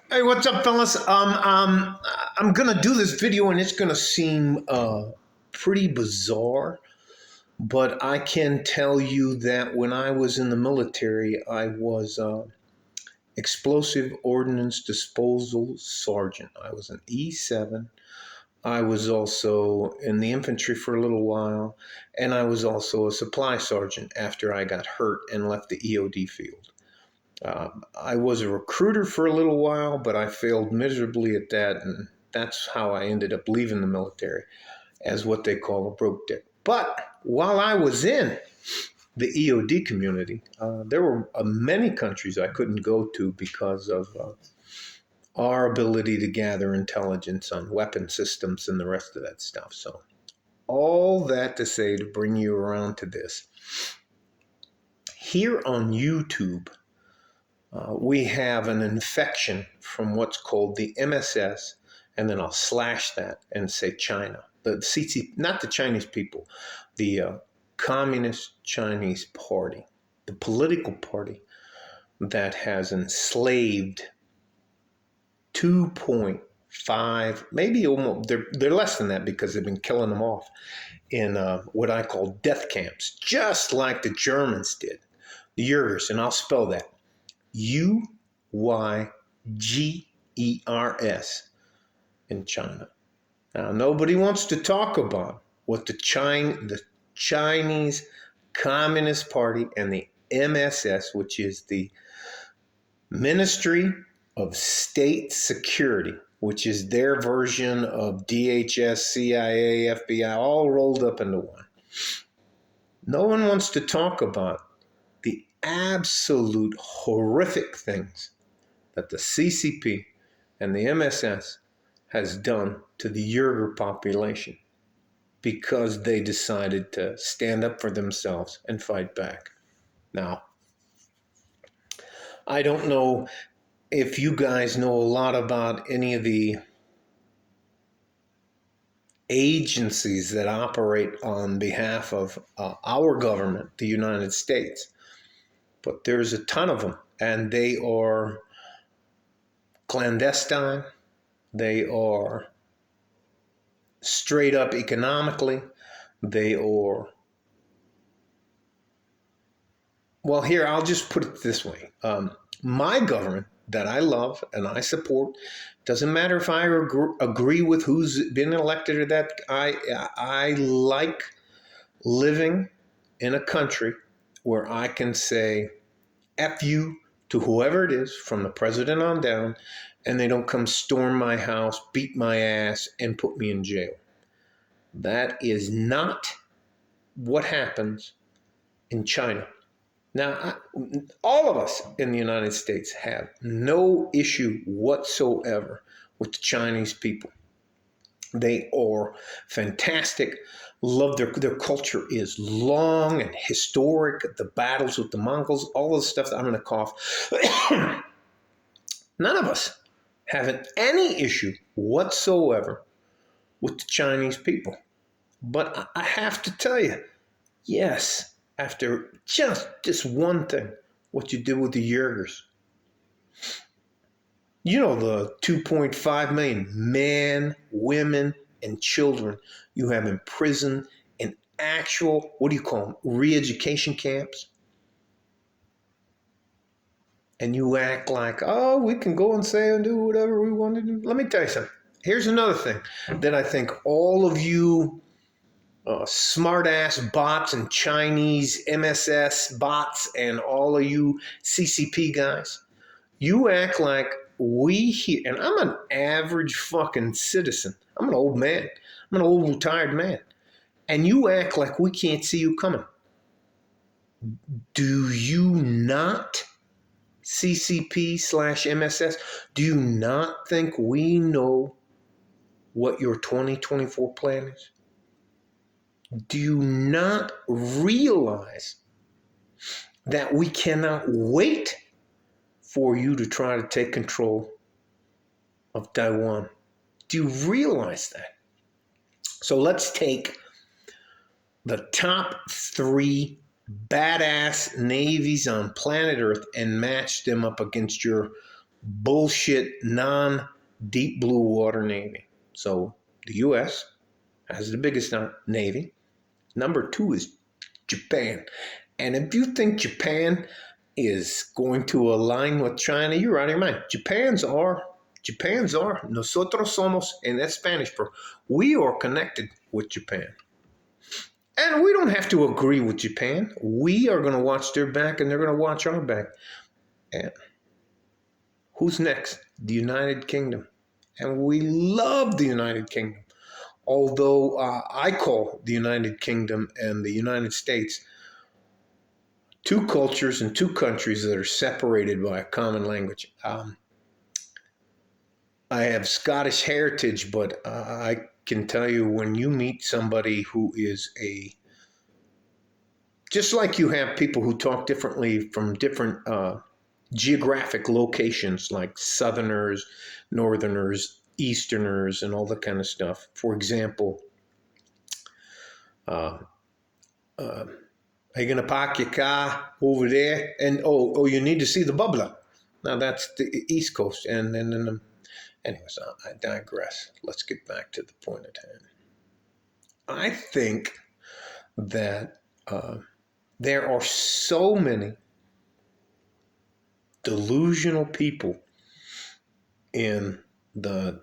Hey, what's up, fellas? I'm gonna do this video, and it's gonna seem pretty bizarre, but I can tell you that when I was in the military, I was explosive ordnance disposal sergeant. I was an E7. I was also in the infantry for a little while, and I was also a supply sergeant after I got hurt and left the EOD field. I was a recruiter for a little while, but I failed miserably at that, and that's how I ended up leaving the military as what they call a broke dick. But while I was in the EOD community, there were many countries I couldn't go to because of our ability to gather intelligence on weapon systems and the rest of that stuff. So, all that to say, to bring you around to this, here on YouTube, we have an infection from what's called the MSS, and then I'll slash that and say China. The CC, not the Chinese people, the Communist Chinese Party, the political party that has enslaved 2.5, maybe almost, they're less than that because they've been killing them off in what I call death camps, just like the Germans did, the Uygers, and I'll spell that Uygers in China. Now, nobody wants to talk about what the Chinese Communist Party and the MSS, which is the Ministry of State Security, which is their version of DHS, CIA, FBI, all rolled up into one. No one wants to talk about the absolute horrific things that the CCP and the MSS has done to the Uyghur population because they decided to stand up for themselves and fight back. Now, I don't know if you guys know a lot about any of the agencies that operate on behalf of our government, the United States, but there's a ton of them, and they are clandestine. They are straight up economically. They are, well, here, I'll just put it this way. My government that I love and I support, doesn't matter if I agree with who's been elected or that, I like living in a country where I can say F you to whoever it is, from the president on down, and they don't come storm my house, beat my ass, and put me in jail. That is not what happens in China. Now, all of us in the United States have no issue whatsoever with the Chinese people. They are fantastic. Love their culture is long and historic. The battles with the Mongols, all the stuff that I'm going to cough. None of us have any issue whatsoever with the Chinese people. But I have to tell you, yes, after just this one thing, what you did with the Uygers. You know, the 2.5 million men, women, and children you have in prison in actual, what do you call them, re-education camps? And you act like, oh, we can go and say and do whatever we want to do. Let me tell you something. Here's another thing that I think all of you smart-ass bots and Chinese MSS bots and all of you CCP guys, you act like we here, and I'm an average fucking citizen. I'm an old man. I'm an old retired man. And you act like we can't see you coming. Do you not, CCP slash MSS, do you not think we know what your 2024 plan is? Do you not realize that we cannot wait for you to try to take control of Taiwan? Do you realize that? So let's take the top 3 badass navies on planet Earth and match them up against your bullshit non-deep blue water Navy. So the U.S. has the biggest Navy. Number two is Japan. And if you think Japan is going to align with China, you're out of your mind. Japan's are. Nosotros somos, and that's Spanish for we are connected with Japan. And we don't have to agree with Japan. We are going to watch their back and they're going to watch our back. And who's next? The United Kingdom. And we love the United Kingdom. Although I call the United Kingdom and the United States two cultures and two countries that are separated by a common language. I have Scottish heritage, but I can tell you when you meet somebody who is just like you have people who talk differently from different geographic locations, like Southerners, Northerners, Easterners, and all that kind of stuff. For example, are you going to park your car over there? And you need to see the bubbler. Now that's the East Coast. And then, anyways, I digress. Let's get back to the point at hand. I think that there are so many delusional people in the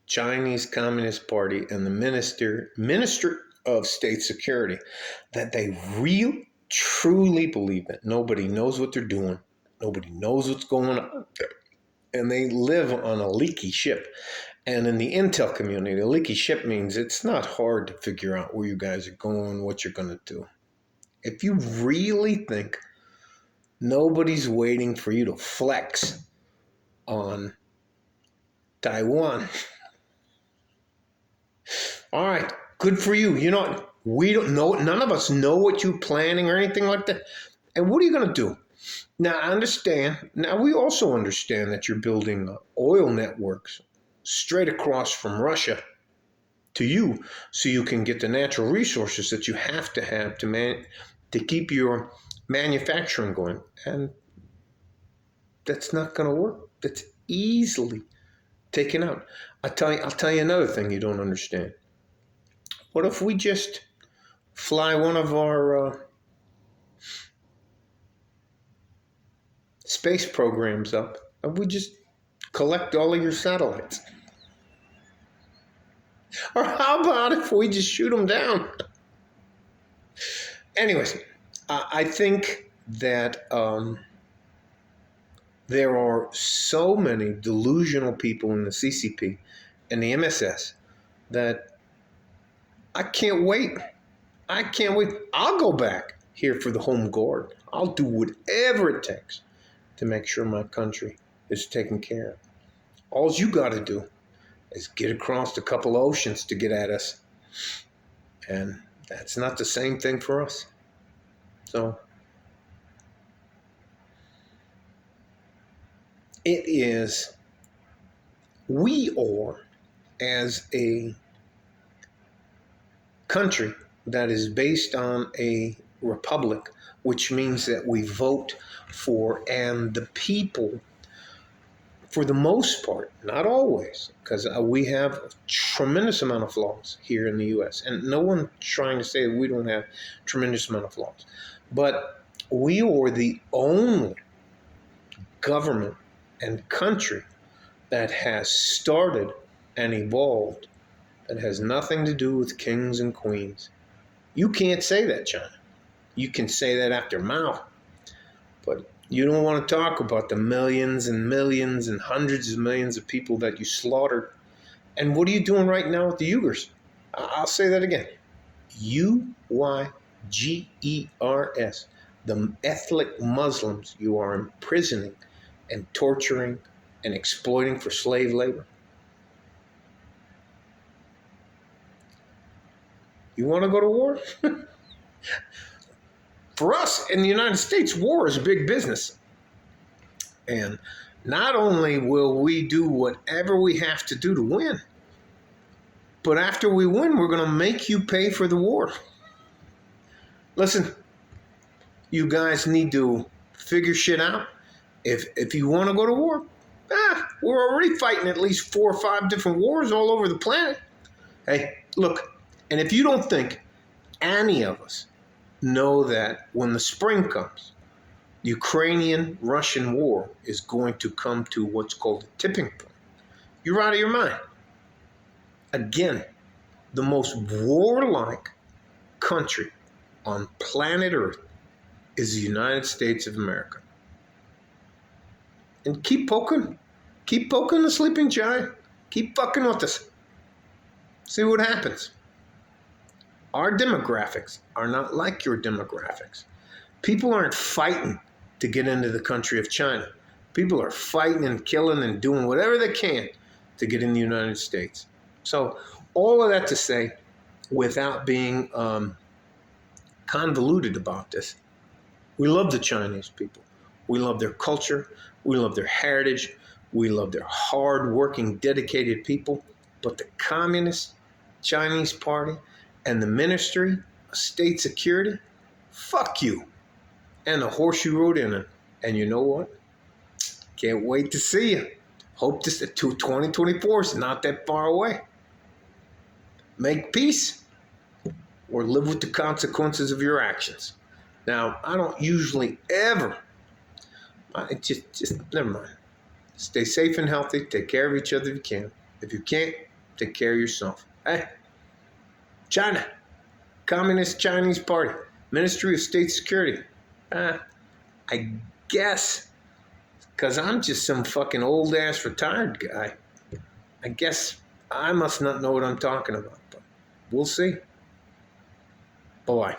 Chinese Communist Party and the Minister of State Security that they really, truly believe that nobody knows what they're doing. Nobody knows what's going on. And they live on a leaky ship. And in the intel community, a leaky ship means it's not hard to figure out where you guys are going, what you're going to do. If you really think nobody's waiting for you to flex on Taiwan, all right, good for you. You know, we don't know, none of us know what you're planning or anything like that. And what are you going to do? Now, I understand. Now, we also understand that you're building oil networks straight across from Russia to you so you can get the natural resources that you have to keep your manufacturing going. And that's not going to work. That's easily taken out. I'll tell you another thing you don't understand. What if we just fly one of our space programs up and we just collect all of your satellites? Or how about if we just shoot them down? Anyways, I think that there are so many delusional people in the CCP and the MSS that I can't wait. I'll go back here for the home guard. I'll do whatever it takes to make sure my country is taken care of. All you got to do is get across a couple oceans to get at us. And that's not the same thing for us. So we are, as a country that is based on a republic, which means that we vote for, and the people, for the most part, not always, because we have a tremendous amount of flaws here in the U.S., and no one trying to say we don't have a tremendous amount of flaws, but we are the only government and country that has started and evolved that has nothing to do with kings and queens. You can't say that, China. You can say that after Mao, but you don't want to talk about the millions and millions and hundreds of millions of people that you slaughtered. And what are you doing right now with the Uygers? I'll say that again. Uygers, the ethnic Muslims you are imprisoning and torturing and exploiting for slave labor. You want to go to war? For us in the United States, war is big business. And not only will we do whatever we have to do to win, but after we win, we're going to make you pay for the war. Listen, you guys need to figure shit out. If you want to go to war, We're already fighting at least 4 or 5 different wars all over the planet. Hey, look, and if you don't think any of us know that when the spring comes, the Ukrainian-Russian war is going to come to what's called a tipping point, you're out of your mind. Again, the most warlike country on planet Earth is the United States of America. And keep poking the sleeping giant. Keep fucking with us. See what happens. Our demographics are not like your demographics. People aren't fighting to get into the country of China. People are fighting and killing and doing whatever they can to get in the United States. So all of that to say, without being convoluted about this, we love the Chinese people. We love their culture. We love their heritage. We love their hard-working, dedicated people. But the Communist Chinese Party and the Ministry of State Security, fuck you. And the horse you rode in it. And you know what? Can't wait to see you. Hope this 2024 is not that far away. Make peace or live with the consequences of your actions. Now, I don't usually ever, just never mind. Stay safe and healthy. Take care of each other if you can. If you can't, take care of yourself. Hey, China, Communist Chinese Party, Ministry of State Security. I guess, because I'm just some fucking old-ass retired guy, I guess I must not know what I'm talking about. But we'll see. Bye-bye.